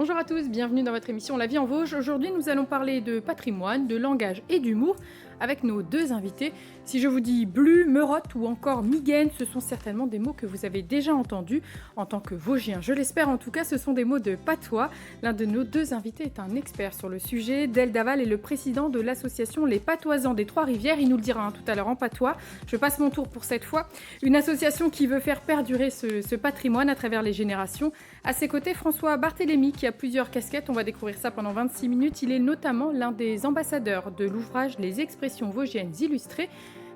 Bonjour à tous, bienvenue dans votre émission La vie en Vosges. Aujourd'hui, nous allons parler de patrimoine, de langage et d'humour avec nos deux invités. Si je vous dis blu, merotte ou encore migaine, ce sont certainement des mots que vous avez déjà entendus en tant que Vosgien. Je l'espère en tout cas, ce sont des mots de patois. L'un de nos deux invités est un expert sur le sujet. Del Daval est le président de l'association Les Patoisans des Trois-Rivières. Il nous le dira tout à l'heure en patois. Je passe mon tour pour cette fois. Une association qui veut faire perdurer ce patrimoine à travers les générations. À ses côtés, François Barthélémy, qui a plusieurs casquettes. On va découvrir ça pendant 26 minutes. Il est notamment l'un des ambassadeurs de l'ouvrage Les expressions vosgiennes illustrées,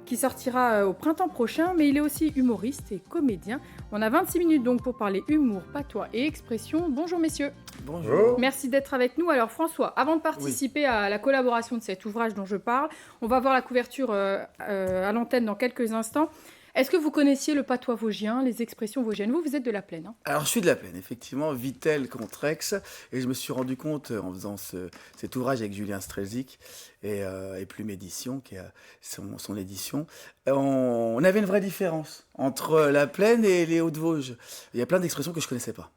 qui sortira au printemps prochain, mais il est aussi humoriste et comédien. On a 26 minutes donc pour parler humour, patois et expression. Bonjour messieurs. Bonjour. Merci d'être avec nous. Alors François, avant de participer à la collaboration de cet ouvrage dont je parle, on va voir la couverture à l'antenne dans quelques instants. Est-ce que vous connaissiez le patois vosgien, les expressions vosgiennes? Vous êtes de la Plaine. Alors, je suis de la Plaine, effectivement, Vittel contre Aix. Et je me suis rendu compte, en faisant cet ouvrage avec Julien Strelzik et Plume Édition, qui a son édition, on avait une vraie différence entre la Plaine et les Hauts-de-Vosges. Il y a plein d'expressions que je ne connaissais pas.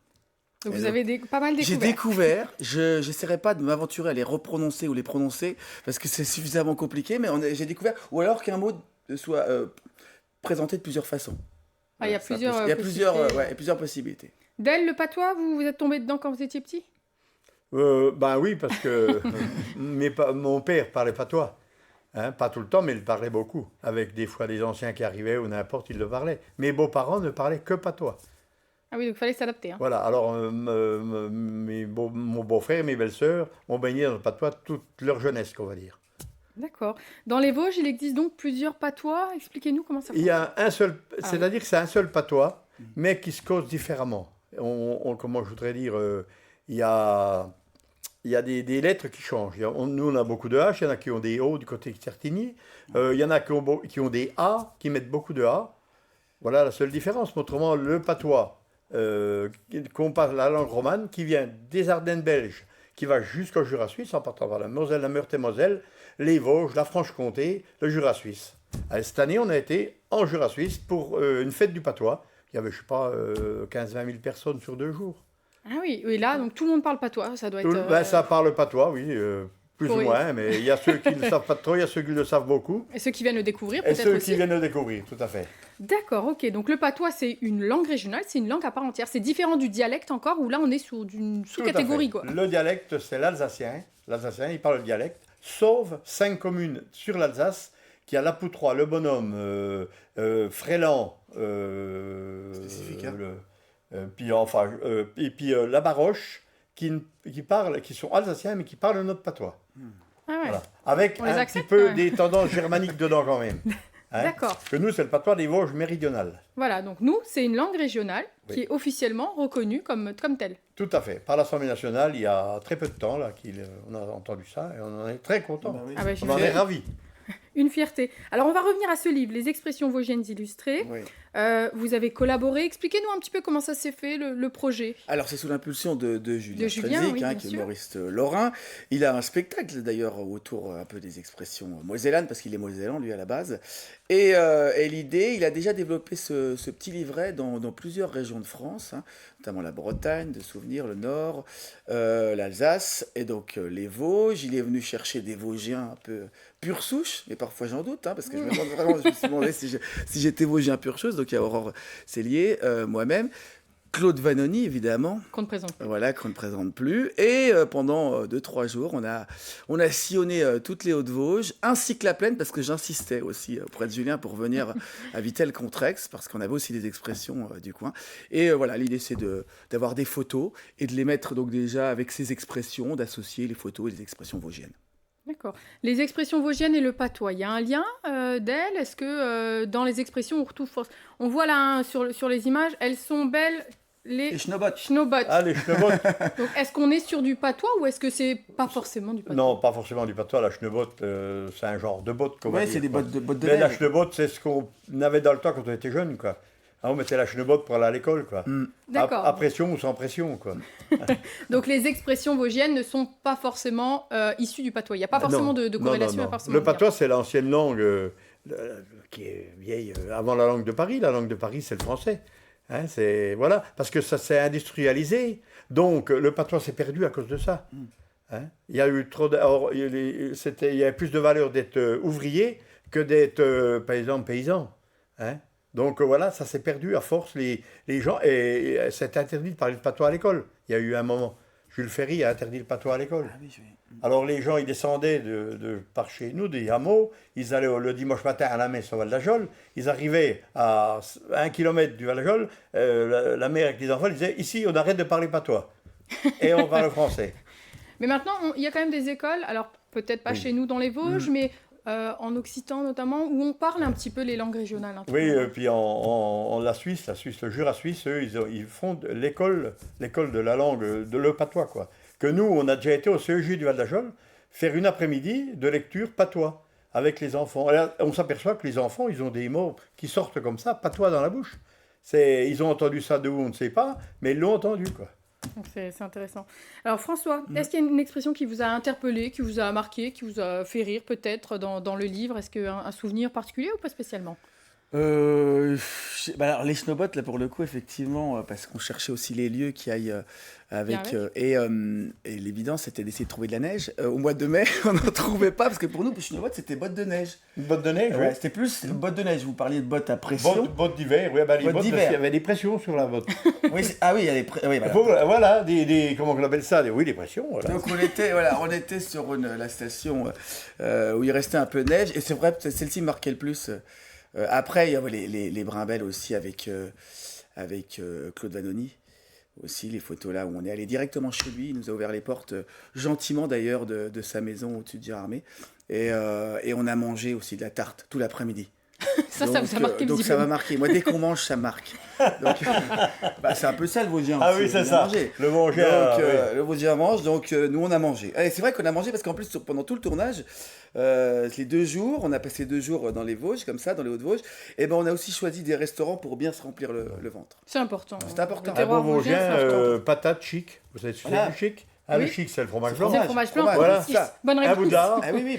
Donc vous avez pas mal découvert. J'ai découvert, je n'essaierai pas de m'aventurer à les reprononcer ou les prononcer, parce que c'est suffisamment compliqué, mais j'ai découvert, ou alors qu'un mot soit... présenté de plusieurs façons. Il y a plusieurs possibilités. Del, le patois, vous êtes tombé dedans quand vous étiez petit? Ben oui, parce que mon père parlait patois. Hein, pas tout le temps, mais il parlait beaucoup. Avec des fois des anciens qui arrivaient ou n'importe, il le parlait. Mes beaux-parents ne parlaient que patois. Ah oui, donc il fallait s'adapter. Voilà, alors mon beau-frère et mes belles-sœurs ont baigné dans le patois toute leur jeunesse, qu'on va dire. D'accord. Dans les Vosges, il existe donc plusieurs patois. Expliquez-nous comment ça fonctionne. Il y a un seul, c'est-à-dire que c'est un seul patois, mais qui se cause différemment. Comment je voudrais dire, il y a des lettres qui changent. Nous, on a beaucoup de H, il y en a qui ont des O du côté certinier, il y en a qui ont des A, qui mettent beaucoup de A. Voilà la seule différence. Mais autrement, le patois, qu'on parle la langue romane, qui vient des Ardennes belges, qui va jusqu'au Jura suisse, en partant par la Moselle, la Meurthe-et-Moselle, les Vosges, la Franche-Comté, le Jura suisse. Cette année, on a été en Jura suisse pour une fête du patois. Il y avait, je ne sais pas, 15-20 000 personnes sur 2 jours. Ah oui, et là, donc tout le monde parle patois, ça doit être... Ça parle patois, oui, plus ou moins, mais il y a ceux qui ne le savent pas trop, il y a ceux qui le savent beaucoup. Et ceux qui viennent le découvrir, et peut-être ceux aussi. qui viennent le découvrir, tout à fait. D'accord, ok. Donc le patois, c'est une langue régionale, c'est une langue à part entière. C'est différent du dialecte encore, où là, on est sur une sous-catégorie, quoi. Le dialecte, c'est l'alsacien. L'alsacien, il parle le dialecte, sauf 5 communes sur l'Alsace, qui a Lapoutroie, Le Bonhomme, Fréland, spécifique, hein. Et puis la Baroche, qui sont alsaciens, mais qui parlent notre patois. Ah ouais. Voilà. Avec un petit peu des tendances germaniques dedans quand même. Hein. D'accord. Parce que nous, c'est le patois des Vosges méridionales. Voilà, donc nous, c'est une langue régionale qui est officiellement reconnue comme telle. Tout à fait. Par l'Assemblée nationale, il y a très peu de temps, là, on a entendu ça, et on en est très contents. Oui. On en est ravis. Une fierté. Alors, on va revenir à ce livre, Les expressions vosgiennes illustrées. Oui. Vous avez collaboré. Expliquez-nous un petit peu comment ça s'est fait, le projet. Alors, c'est sous l'impulsion de Julien Julien, Strelzik, oui, qui est sûr. humoriste lorrain. Il a un spectacle, d'ailleurs, autour un peu des expressions mosellanes, parce qu'il est mosellan, lui, à la base. Et l'idée, il a déjà développé ce petit livret dans plusieurs régions de France, hein, notamment la Bretagne, de souvenirs, le Nord, l'Alsace, et donc les Vosges. Il est venu chercher des Vosgiens un peu pure souche, mais parfois j'en doute, hein, parce que je me suis demandé si j'étais Vosgien pure chose. Donc il y a Aurore Cellier, moi-même, Claude Vanoni, évidemment. Qu'on ne présente pas. Voilà, qu'on ne présente plus. Et pendant 2-3 jours, on a sillonné toutes les Hauts-de-Vosges, ainsi que la Plaine, parce que j'insistais aussi auprès de Julien pour venir à Vittel contre Aix, parce qu'on avait aussi des expressions du coin. Et voilà, l'idée, c'est d'avoir des photos et de les mettre donc déjà avec ces expressions, d'associer les photos et les expressions vosgiennes. D'accord. Les expressions vosgiennes et le patois, il y a un lien d'elles? Est-ce que dans les expressions, on retrouve... On voit là sur les images, elles sont belles... Les schnobots. Ah, les schnobots. Donc, est-ce qu'on est sur du patois ou est-ce que c'est pas forcément du patois? Non, pas forcément du patois. La schnobotte, c'est un genre de botte. Oui, c'est des bottes de Mais la neige. schnobotte, c'est ce qu'on avait dans le temps quand on était jeune, quoi. Ah, on mettait la schnobotte pour aller à l'école, quoi. D'accord. À pression ou sans pression, quoi. Donc les expressions vosgiennes ne sont pas forcément issues du patois. Il n'y a pas forcément de corrélation. Non. À forcément Le de patois, c'est l'ancienne langue qui est vieille avant la langue de Paris. La langue de Paris, c'est le français. Hein, voilà, parce que ça s'est industrialisé. Donc, le patois s'est perdu à cause de ça. Hein. Il y a eu trop alors, il y a plus de valeur d'être ouvrier que d'être, par exemple, paysan. Hein. Donc, voilà, ça s'est perdu à force. Les gens, et c'est interdit de parler de patois à l'école. Il y a eu un moment. Jules Ferry a interdit le patois à l'école. Ah oui, Alors les gens, ils descendaient par chez nous, des hameaux, ils allaient le dimanche matin à la messe au Val-d'Ajol, ils arrivaient à 1 kilomètre du Val-d'Ajol, la mère avec les enfants, ils disaient, ici, on arrête de parler patois, et on parle français. Mais maintenant, il y a quand même des écoles, alors peut-être pas chez nous dans les Vosges, mais en Occitan notamment, où on parle un petit peu les langues régionales. Hein, oui, puis en la Suisse, le Jura suisse, eux, ils font l'école de la langue, de le patois, quoi. Que nous, on a déjà été au CEJ du Val-d'Ajol, faire une après-midi de lecture patois avec les enfants. Et là, on s'aperçoit que les enfants, ils ont des mots qui sortent comme ça, patois dans la bouche. Ils ont entendu ça de où, on ne sait pas, mais ils l'ont entendu, quoi. Donc c'est intéressant. Alors François, est-ce qu'il y a une expression qui vous a interpellé, qui vous a marqué, qui vous a fait rire peut-être dans le livre? Est-ce qu'un souvenir particulier ou pas spécialement? Alors les Schnobots, là pour le coup, effectivement, parce qu'on cherchait aussi les lieux qui aillent avec. Bien Et l'évidence, c'était d'essayer de trouver de la neige. Au mois de mai, on n'en trouvait pas, parce que pour nous, les Schnobots, c'était bottes de neige. Une botte de neige, Ouais, c'était plus bottes de neige. Vous parliez de bottes à pression. Bottes d'hiver, oui, les bottes d'hiver. parce qu'il y avait des pressions sur la botte. Oui, il y a oui, voilà. Voilà, comment on appelle ça, des pressions. Voilà. Donc on était sur la station où il restait un peu de neige, et c'est vrai, celle-ci marquait le plus. Après, il y a les Brimbelles aussi avec Claude Vanoni. Aussi, les photos là où on est allé directement chez lui. Il nous a ouvert les portes gentiment d'ailleurs de sa maison au-dessus de Gérardmer. Et on a mangé aussi de la tarte tout l'après-midi. Ça vous a marqué donc ça m'a marqué. Moi, dès qu'on mange, ça marque. Donc, c'est un peu ça le Vosgien. Ah oui, c'est ça. Manger. Le Vosgien. Donc, Oui. le Vosgien mange, donc nous, on a mangé. Et c'est vrai qu'on a mangé parce qu'en plus, pendant tout le tournage, les 2 jours, on a passé 2 jours dans les Vosges, comme ça, dans les Hauts-de-Vosges, et ben on a aussi choisi des restaurants pour bien se remplir le ventre. C'est important. C'est important. Le Un terroir bon vosgien, c'est Vosgien, important. patate chic. Vous savez ce que c'est Voilà. du chic? Oui. Le chic, c'est le fromage blanc. C'est le fromage blanc. Voilà. Bonne Un réponse. bout d'art. Ah oui,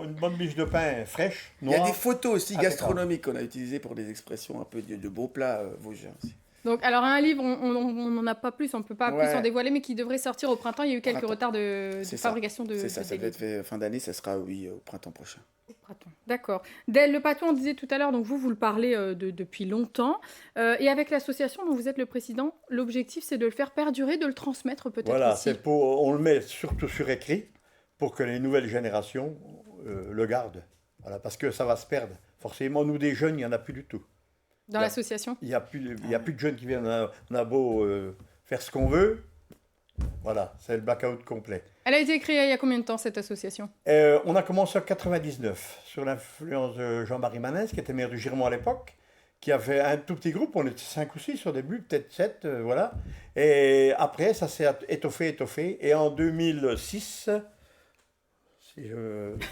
Une bonne biche de pain fraîche, Il y a noire. des photos aussi Ah, gastronomiques qu'on a utilisées pour des expressions un peu de beaux plats vosgiens aussi. Donc, alors, un livre, on n'en a pas plus, on ne peut pas plus en dévoiler, mais qui devrait sortir au printemps. Il y a eu quelques retards de fabrication de C'est ça, ça des va être fait fin d'année, ça sera, oui, au printemps prochain. printemps. D'accord. Dès le patois, on disait tout à l'heure, donc vous le parlez depuis longtemps. Et avec l'association dont vous êtes le président, l'objectif, c'est de le faire perdurer, de le transmettre peut-être Voilà, aussi. on le met surtout sur écrit pour que les nouvelles générations le gardent. Voilà, parce que ça va se perdre. Forcément, nous, des jeunes, il n'y en a plus du tout. Dans l'association. Il n'y a plus de jeunes qui viennent. On a beau faire ce qu'on veut. Voilà, c'est le blackout complet. Elle a été créée il y a combien de temps, cette association? On a commencé en 99, sur l'influence de Jean-Marie Manès, qui était maire du Girmont à l'époque, qui avait un tout petit groupe, on était 5 ou 6 au début, peut-être 7, voilà. Et après, ça s'est étoffé. Et en 2006,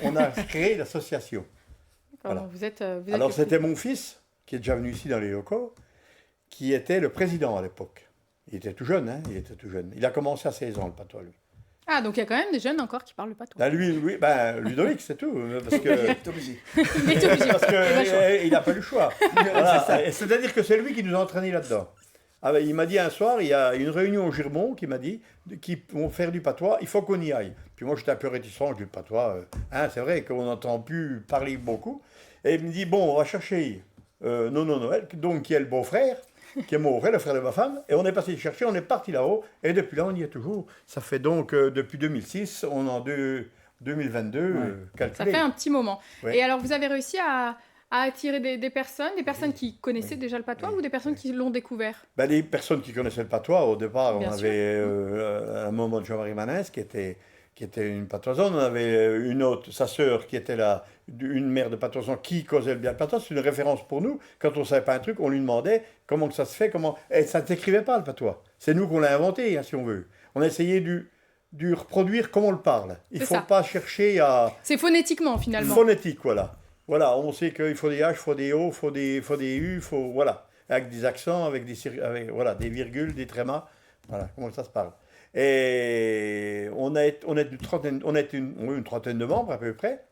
on a créé l'association. Voilà. Vous êtes Alors, le c'était mon fils, qui est déjà venu ici dans les locaux, qui était le président à l'époque. Il était tout jeune, hein, il a commencé à 16 ans, le patois, lui. Ah, donc il y a quand même des jeunes encore qui parlent le patois. Là, Ludovic, c'est tout. Parce que, T'es obligé. Il est obligé. parce Il a pas le choix. qu'il n'a pas eu le choix. Voilà. C'est-à-dire que c'est lui qui nous a entraînés là-dedans. Ah ben, il m'a dit un soir, il y a une réunion au Girmont qui m'a dit qu'ils vont faire du patois, il faut qu'on y aille. Puis moi, j'étais un peu réticent, je dis le patois, c'est vrai qu'on n'entend plus parler beaucoup. Et il me dit, bon, on va chercher Nono Noël, donc qui est le beau-frère, qui est mon frère, le frère de ma femme, et on est passé le chercher, on est parti là-haut, et depuis là, on y est toujours. Ça fait donc, depuis 2006, on est en 2022, calculé. Ça fait un petit moment. Ouais. Et alors, vous avez réussi à attirer des personnes qui connaissaient déjà le patois ou des personnes qui l'ont découvert? Ben, les personnes qui connaissaient le patois, au départ, Bien on sûr. avait un moment de Jean-Marie Manès qui était une patoisonne, on avait une autre, sa sœur, qui était une mère de patoison qui causait bien le patois. C'est une référence pour nous. Quand on ne savait pas un truc, on lui demandait comment que ça se fait, et ça ne s'écrivait pas, le patois. C'est nous qu'on l'a inventé, hein, si on veut. On a essayé de reproduire comme on le parle. Il ne faut pas chercher à... C'est phonétiquement, finalement. Phonétique, voilà. Voilà, on sait qu'il faut des H, il faut des O, il faut des U, voilà. Avec des accents, avec des virgules, des trémas. Voilà, comment ça se parle. Et on est une trentaine de membres à peu près,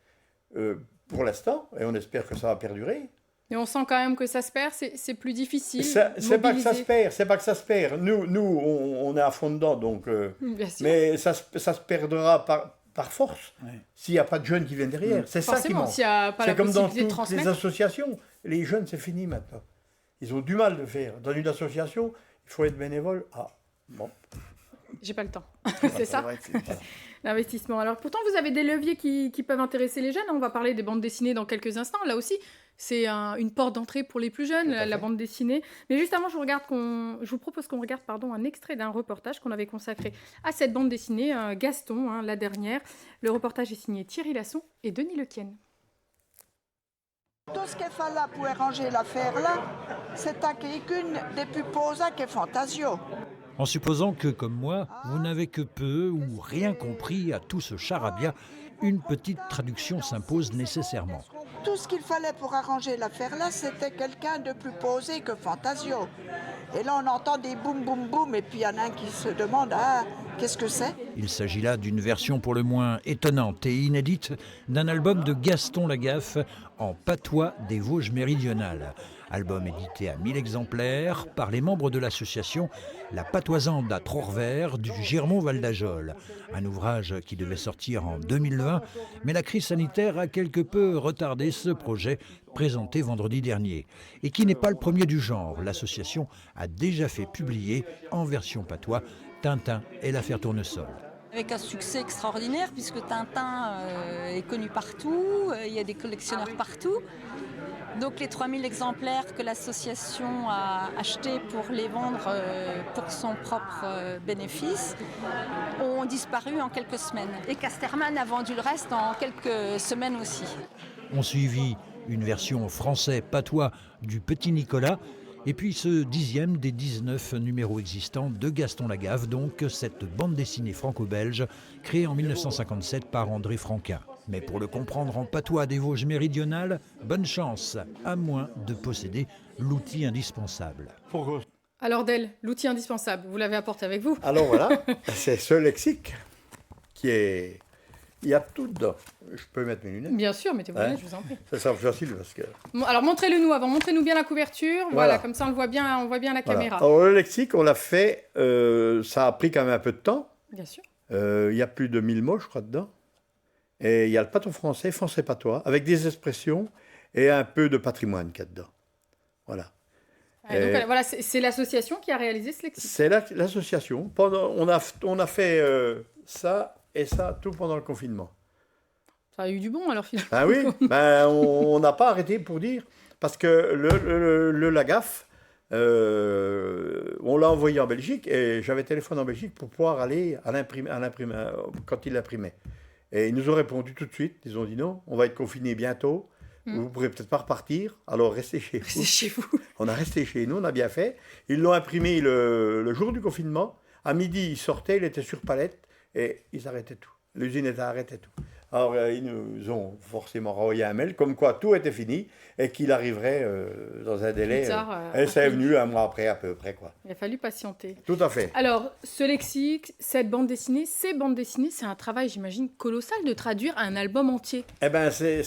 pour l'instant, et on espère que ça va perdurer. Mais on sent quand même que ça se perd, c'est plus difficile. C'est pas que ça se perd, c'est pas que ça se perd. Nous on est à fond dedans, donc. Bien sûr. Mais ça se perdra par force s'il n'y a pas de jeunes qui viennent derrière. C'est ça qui manque. S'il y a pas c'est la comme dans possibilité de toutes transmettre. les associations. Les jeunes, c'est fini maintenant. Ils ont du mal de faire. Dans une association, il faut être bénévole. Ah, bon. J'ai pas le temps. C'est ça, vrai que c'est- l'investissement. Alors pourtant, vous avez des leviers qui peuvent intéresser les jeunes. On va parler des bandes dessinées dans quelques instants. Là aussi, c'est une porte d'entrée pour les plus jeunes, Tout à la fait. bande dessinée. Mais juste avant, je vous propose qu'on regarde un extrait d'un reportage qu'on avait consacré à cette bande dessinée, Gaston, la dernière. Le reportage est signé Thierry Lasson et Denis Lequienne. Tout ce qu'il fallait pour arranger l'affaire là, c'est à qu'une des plus posées que Fantasio. En supposant que, comme moi, vous n'avez que peu ou rien compris à tout ce charabia, une petite traduction s'impose nécessairement. Tout ce qu'il fallait pour arranger l'affaire là, c'était quelqu'un de plus posé que Fantasio. Et là, on entend des boum boum boum, et puis il y en a un qui se demande qu'est-ce que c'est. Il s'agit là d'une version pour le moins étonnante et inédite d'un album de Gaston Lagaffe en patois des Vosges méridionales. Album édité à 1000 exemplaires par les membres de l'association La Patoisande à Trorvers du Girmont-Val d'Ajol. Un ouvrage qui devait sortir en 2020, mais la crise sanitaire a quelque peu retardé ce projet présenté vendredi dernier. Et qui n'est pas le premier du genre. L'association a déjà fait publier en version patois Tintin et l'affaire Tournesol. Avec un succès extraordinaire puisque Tintin est connu partout, il y a des collectionneurs partout. Donc les 3000 exemplaires que l'association a achetés pour les vendre pour son propre bénéfice ont disparu en quelques semaines. Et Casterman a vendu le reste en quelques semaines aussi. On suivit une version français patois du Petit Nicolas, et puis ce 10e des 19 numéros existants de Gaston Lagaffe, donc cette bande dessinée franco-belge créée en 1957 par André Franquin. Mais pour le comprendre en patois des Vosges méridionales, bonne chance, à moins de posséder l'outil indispensable. Alors Del, l'outil indispensable, vous l'avez apporté avec vous. Alors voilà, c'est ce lexique qui est. Il y a tout dedans. Je peux mettre mes lunettes. Bien sûr, mettez-vous Hein là, je vous en prie. Ça sera facile parce que. Bon, alors montrez-le nous avant, montrez-nous bien la couverture. Voilà, comme ça on le voit bien, on voit bien la Voilà. caméra. Alors le lexique, on l'a fait. Ça a pris quand même un peu de temps. Bien sûr. Il y a plus de 1000 mots, je crois, dedans. Et il y a le patois français, français patois, avec des expressions et un peu de patrimoine qu'il y a dedans. Voilà. Donc, voilà, c'est l'association qui a réalisé ce lexique. C'est l'association. On a fait ça et ça tout pendant le confinement. Ça a eu du bon alors finalement. Ah oui, on n'a pas arrêté pour dire. Parce que le Lagaffe, on l'a envoyé en Belgique et j'avais téléphoné en Belgique pour pouvoir aller à quand il l'imprimait. Et ils nous ont répondu tout de suite. Ils ont dit non, on va être confinés bientôt. Vous ne pourrez peut-être pas repartir, alors restez chez vous. C'est chez vous. On a resté chez nous, on a bien fait. Ils l'ont imprimé le jour du confinement. À midi, ils sortaient, il était sur palette et ils arrêtaient tout. L'usine était arrêtée tout. Alors, ils nous ont forcément renvoyé un mail comme quoi tout était fini et qu'il arriverait dans un délai. Plus tard, et ça est venu un mois après, à peu près, quoi. Il a fallu patienter. Tout à fait. Alors, ce lexique, cette bande dessinée, ces bandes dessinées, c'est un travail, j'imagine, colossal de traduire un album entier. Eh bien, c'est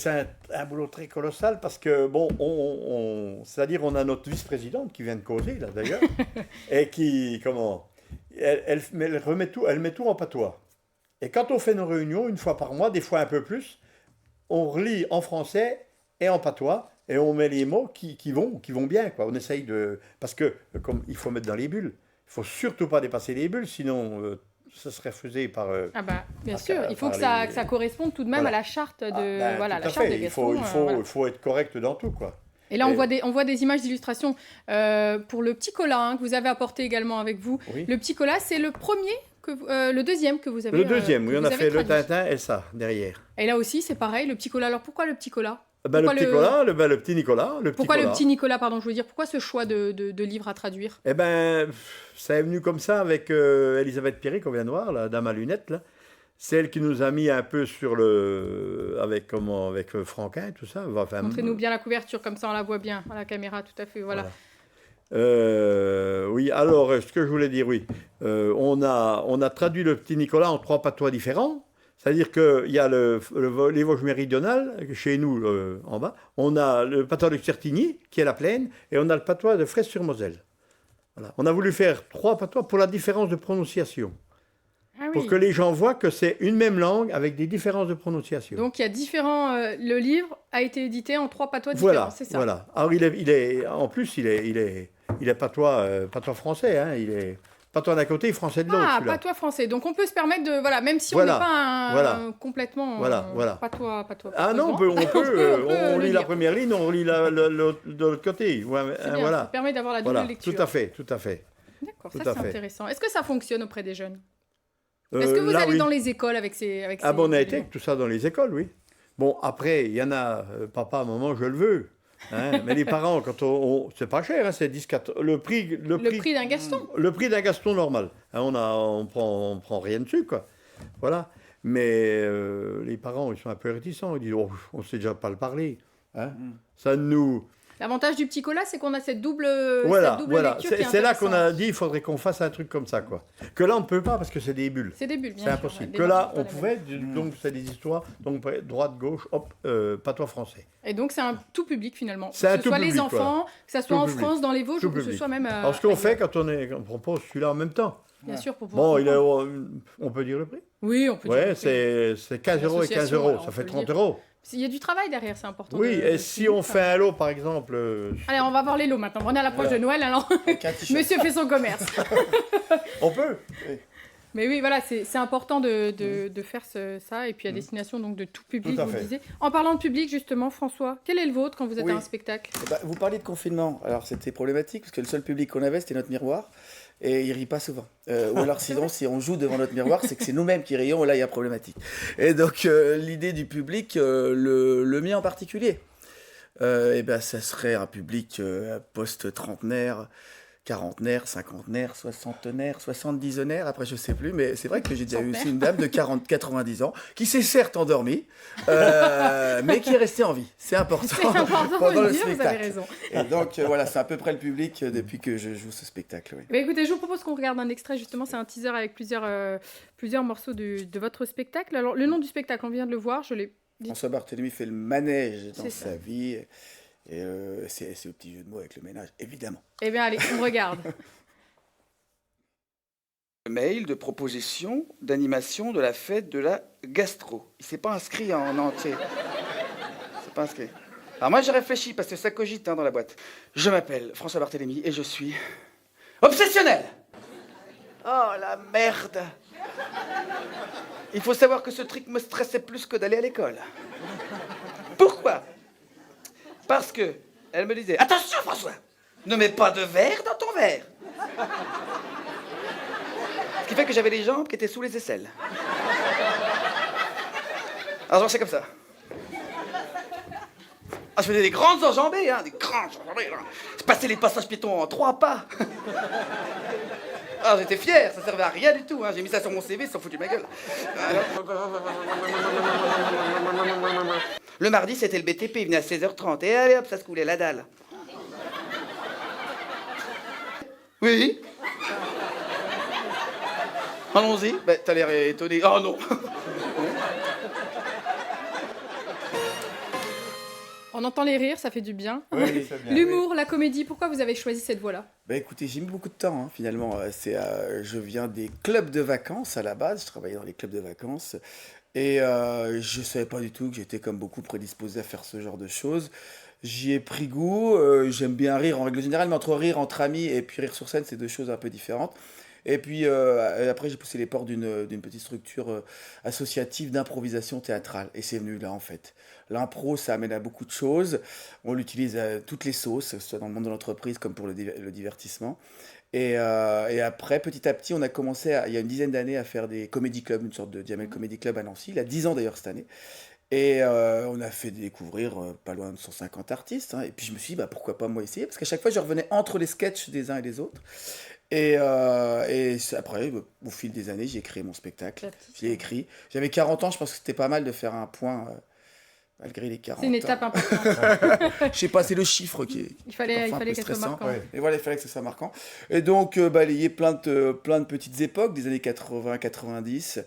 un boulot très colossal parce que, bon, c'est-à-dire on a notre vice-présidente qui vient de causer, là, d'ailleurs, et qui, elle met tout en patois. Et quand on fait nos réunions, une fois par mois, des fois un peu plus, on relit en français et en patois, et on met les mots qui vont bien, quoi. On essaye de... Parce que, comme il faut mettre dans les bulles, il faut surtout pas dépasser les bulles, sinon ça serait refusé par... Bien sûr, il faut que ça corresponde tout de même Voilà. à la charte de... tout la à charte fait. de Gaston. Il faut être correct dans tout, quoi. Et là, on voit des images d'illustration pour le petit colas que vous avez apporté également avec vous. Oui. Le petit colas, c'est le deuxième que vous avez Le deuxième, oui, que on vous a avez fait le traduit. Tintin et ça, derrière. Et là aussi, c'est pareil, le petit colas. Alors pourquoi le petit colas? Le Pourquoi petit Nicolas, le petit Nicolas. Pourquoi le petit Nicolas, pardon, je veux dire, pourquoi ce choix de livre à traduire? Eh ben, ça est venu comme ça avec Elisabeth Pierret, qu'on vient de voir, la dame à lunettes, là. C'est elle qui nous a mis un peu sur avec Franquin et tout ça. Enfin, Montrez-nous bien la couverture, comme ça on la voit bien à la caméra, tout à fait, voilà. Oui, alors, ce que je voulais dire, oui. On a traduit le petit Nicolas en 3 patois différents. C'est-à-dire qu'il y a les Vosges méridionales, chez nous en bas, on a le patois de Certigny, qui est la plaine, et on a le patois de Fraisse-sur-Moselle. Voilà. On a voulu faire 3 patois pour la différence de prononciation. Ah Pour oui. que les gens voient que c'est une même langue avec des différences de prononciation. Donc il y a différents. Le livre a été édité en 3 patois différents, Voilà, c'est ça. voilà. Alors en plus, il est patois français. Hein. Il est patois d'un côté et français de l'autre. Ah, celui-là. patois français. Donc on peut se permettre de. Voilà, même si Voilà, on n'est pas voilà. complètement Voilà. patois. Ah non, on besoin. on le lit la lire. première ligne, on lit de l'autre côté. Ouais, C'est bien, ça voilà. permet d'avoir la double Voilà, lecture. tout à fait. D'accord, tout ça à c'est fait. intéressant. Est-ce que ça fonctionne auprès des jeunes? Est-ce que vous Là, allez oui. dans les écoles avec ces Ah bon, on a ces été livres avec tout ça dans les écoles, oui. Bon, après, il y en a, papa, maman, je le veux. Hein, mais les parents, quand c'est pas cher, hein, c'est 10-4. Le prix d'un Gaston. le prix d'un Gaston normal. Hein, on prend rien dessus, quoi. Voilà. Mais les parents, ils sont un peu réticents. Ils disent, oh, on sait déjà pas le parler. Hein. Ça nous... L'avantage du petit cola, c'est qu'on a cette double Voilà. lecture qui est C'est là qu'on a intéressante. dit, il faudrait qu'on fasse un truc comme ça, quoi. Que là, on ne peut pas parce que c'est des bulles. C'est des bulles, bien C'est sûr. impossible. Des Que bulles, là, pas on la pouvait, même. donc c'est des histoires, donc droite, gauche, hop, patois français. Et donc c'est un tout public finalement. C'est un que ce tout soit les public, enfants, que ce soit Tout en public. France, dans les Vosges, Tout ou que ce public. soit même. Alors, ce qu'on fait quand on propose celui-là en même temps. Bien sûr, pour pouvoir. Bon, comprendre. on peut dire le prix. Oui, on peut dire. Ouais, le prix. c'est 15 euros et 15 L'association, euros, alors, ça on fait peut le 30 dire. euros. Il y a du travail derrière, c'est important. Oui, de et le si souligner, on ça. fait un lot, par exemple, Allez, on va voir les lots maintenant. On est à l'approche de Noël, alors Avec un t-shirt. monsieur fait son commerce. on peut. Mais oui, voilà, c'est important de faire ça, et puis à destination donc de tout public, Tout à vous le fait. disiez. En parlant de public, justement, François, quel est le vôtre quand vous êtes Oui. à un spectacle? Eh ben, vous parliez de confinement. Alors c'était problématique parce que le seul public qu'on avait c'était notre miroir et il rit pas souvent. Ou alors sinon si on joue devant notre miroir c'est que c'est nous-mêmes qui rions et là il y a problématique. Et donc l'idée du public, le mien en particulier, eh ben ça serait un public post-trentenaire, quarantenaire, cinquantenaire, soixantenaire, soixante-dizainaire, après je sais plus, mais c'est vrai que j'ai déjà eu aussi une dame de 90 ans qui s'est certes endormie, mais qui est restée en vie. C'est important. C'est important pendant de le le dire, vous avez spectacle. raison. Et donc voilà, c'est à peu près le public depuis que je joue ce spectacle. Oui. Mais écoutez, je vous propose qu'on regarde un extrait, justement, c'est un teaser avec plusieurs morceaux de votre spectacle. Alors, le nom du spectacle, on vient de le voir, je l'ai dit. François Barthélemy fait le manège dans C'est ça. sa vie. Et c'est le petit jeu de mots avec le ménage, évidemment. Eh bien, allez, on regarde. Mail de proposition d'animation de la fête de la gastro. Il s'est pas inscrit en entier. C'est pas inscrit. Alors moi j'ai réfléchi parce que ça cogite dans la boîte. Je m'appelle François Barthélemy et je suis obsessionnel. Oh la merde. Il faut savoir que ce truc me stressait plus que d'aller à l'école. Pourquoi? Parce que elle me disait attention François, ne mets pas de verre dans ton verre. Ce qui fait que j'avais les jambes qui étaient sous les aisselles. Alors c'est comme ça. Ah, je faisais des grandes enjambées, hein, des grandes enjambées. Là. Je passais les passages piétons en 3 pas. Ah, j'étais fier, ça servait à rien du tout. Hein. J'ai mis ça sur mon CV, ils se sont foutus de ma gueule. Le mardi, c'était le BTP, il venait à 16h30. Et allez hop, ça se coulait la dalle. Oui. Allons-y. Ben, t'as l'air étonné. Oh non. On entend les rires, ça fait du bien. Oui, c'est bien. L'humour, la comédie, pourquoi vous avez choisi cette voie-là? Bah écoutez, j'ai mis beaucoup de temps hein, finalement. Je viens des clubs de vacances à la base, je travaillais dans les clubs de vacances et je savais pas du tout que j'étais comme beaucoup prédisposé à faire ce genre de choses. J'y ai pris goût, j'aime bien rire en règle générale, mais entre rire entre amis et puis rire sur scène, c'est deux choses un peu différentes. Et puis après, j'ai poussé les portes d'une petite structure associative d'improvisation théâtrale. Et c'est venu là, en fait. L'impro, ça amène à beaucoup de choses. On l'utilise à toutes les sauces, que ce soit dans le monde de l'entreprise comme pour le divertissement. Et après, petit à petit, on a commencé, il y a une dizaine d'années, à faire des comedy clubs, une sorte de Jamel Comedy Club à Nancy. Il a 10 ans d'ailleurs cette année. Et on a fait découvrir pas loin de 150 artistes. Hein. Et puis je me suis dit, bah, pourquoi pas moi essayer? Parce qu'à chaque fois, je revenais entre les sketchs des uns et des autres. Et après, au fil des années, j'ai créé mon spectacle. Je l'ai écrit. J'avais 40 ans, je pense que c'était pas mal de faire un point, malgré les 40 C'est une ans. étape importante. Je sais pas, c'est le chiffre qui est Il fallait parfois un peu qu'elle soit stressant. marquante. Ouais. Et voilà, il fallait que ce soit marquant. Et donc, balayé plein de petites époques, des années 80, 90,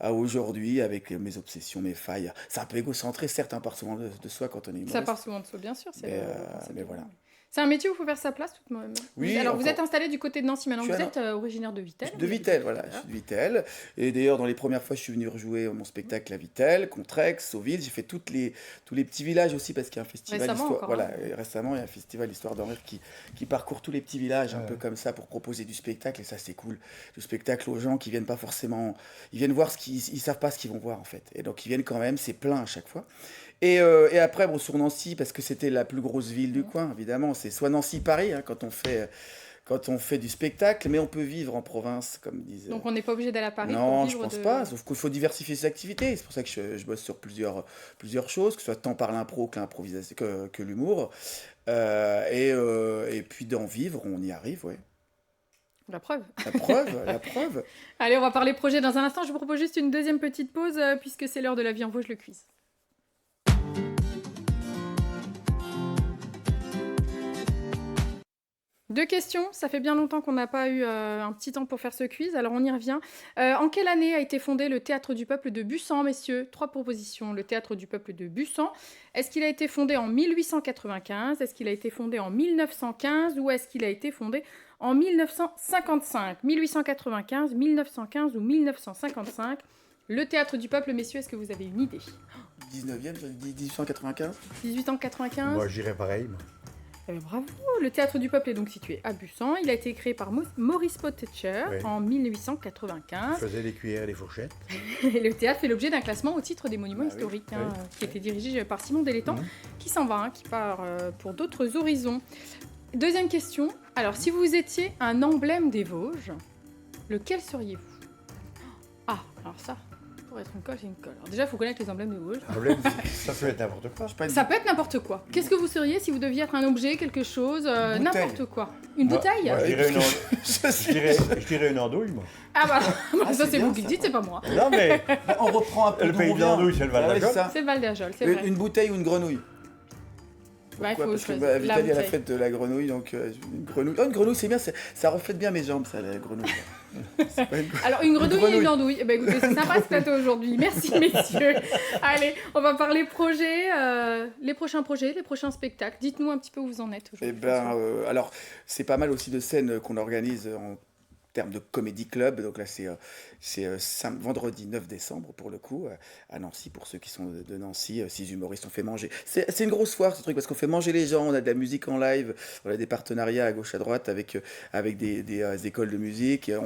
à aujourd'hui avec mes obsessions, mes failles. C'est un peu égocentré, certes, on part souvent de soi quand on est humoriste. Ça part souvent de soi, bien sûr. C'est Mais, le principe mais du voilà. monde. C'est un métier où il faut faire sa place tout de même. Oui, Alors, vous encore. êtes installé du côté de Nancy maintenant. Je Vous suis êtes originaire de Vittel. De Vittel, voilà, je suis de Vittel. Et d'ailleurs, dans les premières fois, je suis venu rejouer mon spectacle à Vittel, Contrex, Sauville. J'ai fait tous les petits villages aussi parce qu'il y a un festival Récemment d'histoire. encore, Voilà, hein. et récemment, il y a un festival d'histoire d'en rire qui parcourt tous les petits villages, un peu comme ça, pour proposer du spectacle. Et ça, c'est cool. Du spectacle aux gens qui viennent pas forcément. Ils viennent voir ils savent pas ce qu'ils vont voir, en fait. Et donc, ils viennent quand même, c'est plein à chaque fois. Et après, bon, sur Nancy, parce que c'était la plus grosse ville du coin, évidemment, c'est soit Nancy-Paris, hein, quand on fait du spectacle, mais on peut vivre en province, comme disent. Donc, on n'est pas obligé d'aller à Paris pour Non, vivre je pense de... pas, sauf qu'il faut diversifier ses activités. C'est pour ça que je bosse sur plusieurs choses, que ce soit tant par l'impro que l'improvisation, que l'humour. Et puis d'en vivre, on y arrive, ouais. La preuve. La preuve. Allez, on va parler projet dans un instant. Je vous propose juste une deuxième petite pause, puisque c'est l'heure de la vie en Vosges, le quiz. Deux questions, ça fait bien longtemps qu'on n'a pas eu un petit temps pour faire ce quiz, alors on y revient. En quelle année a été fondé le Théâtre du Peuple de Bussan, messieurs? 3 propositions. Le Théâtre du Peuple de Bussan, est-ce qu'il a été fondé en 1895? Est-ce qu'il a été fondé en 1915? Ou est-ce qu'il a été fondé en 1955? 1895, 1915 ou 1955? Le Théâtre du Peuple, messieurs, est-ce que vous avez une idée? 19e, j'ai dit 1895. 1895? Moi, j'irais pareil. moi. Eh bien, bravo. Le Théâtre du Peuple est donc situé à Bussan. Il a été créé par Maurice Pottecher Oui. en Je 1895. faisais les cuillères et les fourchettes. Et le théâtre fait l'objet d'un classement au titre des monuments Ah oui, historiques, oui. qui était dirigé par Simon Delétang, qui s'en va, qui part pour d'autres horizons. Deuxième question. Alors, si vous étiez un emblème des Vosges, lequel seriez-vous? Ah, alors ça, pour être une colle, c'est une colle. Alors déjà, il faut connaître les emblèmes des Vosges. Le problème, ça peut être n'importe quoi. Ça peut être n'importe quoi. Qu'est-ce que vous seriez si vous deviez être un objet, quelque chose, Bouteille. n'importe quoi? Une bouteille? Moi, je dirais une andouille, moi. Ah bah, Ah, ça c'est c'est bien, vous qui le ça. dites, c'est pas moi. Non, mais On reprend un peu Le d'où pays on de vient. l'andouille, c'est le Val Ah ouais, d'Ajol. ça. C'est Val d'Ajol, c'est vrai. Une bouteille ou une grenouille? Bah, il Pourquoi? faut Parce que choisir. à Vitali, il y a la bouteille. fête de la grenouille, donc une grenouille. Oh, une grenouille, c'est bien, ça reflète bien mes jambes, ça, la grenouille. C'est pas une- Alors, une grenouille et grenouille. une andouille. Eh ben, écoutez, c'est sympa ce plateau aujourd'hui. Merci, messieurs. Allez, on va parler projets, les prochains projets, les prochains spectacles. Dites-nous un petit peu où vous en êtes Eh aujourd'hui. ben, alors, c'est pas mal aussi de scènes qu'on organise en termes de comédie club. Donc là, c'est vendredi 9 décembre, pour le coup, à Nancy, pour ceux qui sont de Nancy. 6 humoristes, on fait manger. C'est une grosse foire, ce truc, parce qu'on fait manger les gens, on a de la musique en live, on a des partenariats à gauche, à droite avec des écoles de musique. Et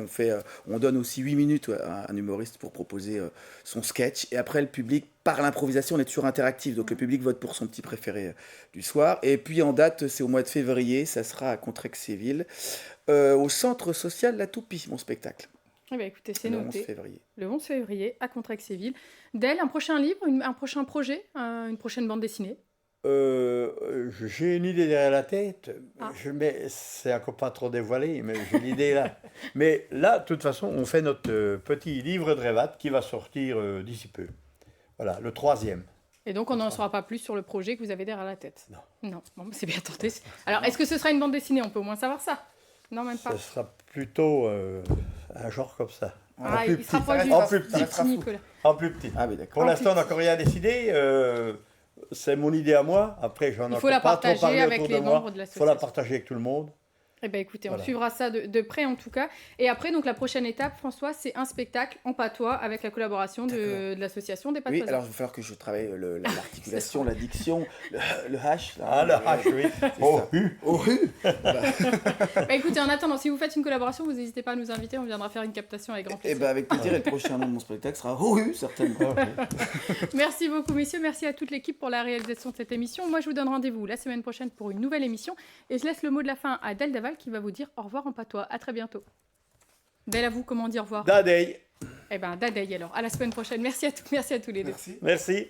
on donne aussi 8 minutes à un humoriste pour proposer son sketch. Et après, le public, par l'improvisation, on est toujours interactif. Donc le public vote pour son petit préféré du soir. Et puis en date, c'est au mois de février, ça sera à Contrexéville, au centre social La Toupie, mon spectacle. Eh ben, écoutez, c'est Le 11 noté. février. Le 11 février, à Contrexéville. Del, un prochain livre, un prochain projet, une prochaine bande dessinée? J'ai une idée derrière la tête, Ah. mais c'est encore pas trop dévoilé, mais j'ai l'idée là. Mais là, de toute façon, on fait notre petit livre de Révat qui va sortir d'ici peu. Voilà, le 3e. Et donc, on n'en saura pas plus sur le projet que vous avez derrière la tête? Non. Non, bon, c'est bien tenté. Alors, est-ce que ce sera une bande dessinée? On peut au moins savoir ça? Non, même pas. Ça sera plutôt un genre comme ça. Ah, en plus il se rapproche petit. du, En plus du petit. Ça petit restera fou. Nicolas. En plus petit. Ah, mais d'accord. Pour l'instant, on n'a encore rien décidé. C'est mon idée à moi. Après, j'en ai Il faut encore la pas trop partager parlé avec autour les de moi. membres de Il faut l'association. la partager avec tout le monde. Eh bien, écoutez, on Voilà. suivra ça de près en tout cas. Et après, donc la prochaine étape, François, c'est un spectacle en patois avec la collaboration de l'association des Oui, patoisans. alors il va falloir que je travaille l'articulation, la diction, le H. là. Ah, le H, oui. Oh, Oh, Bah, écoutez, en attendant, si vous faites une collaboration, vous n'hésitez pas à nous inviter, on viendra faire une captation avec grand Et plaisir. ben avec plaisir, et le prochain nom de mon spectacle sera Oru, certainement. Merci beaucoup, messieurs. Merci à toute l'équipe pour la réalisation de cette émission. Moi, je vous donne rendez-vous la semaine prochaine pour une nouvelle émission. Et je laisse le mot de la fin à Del Daval qui va vous dire au revoir en patois. À très bientôt. Del, à vous, comment dire au revoir? Dadei. Eh ben, Dadei alors. À la semaine prochaine. Merci à tous les deux. Merci. Merci.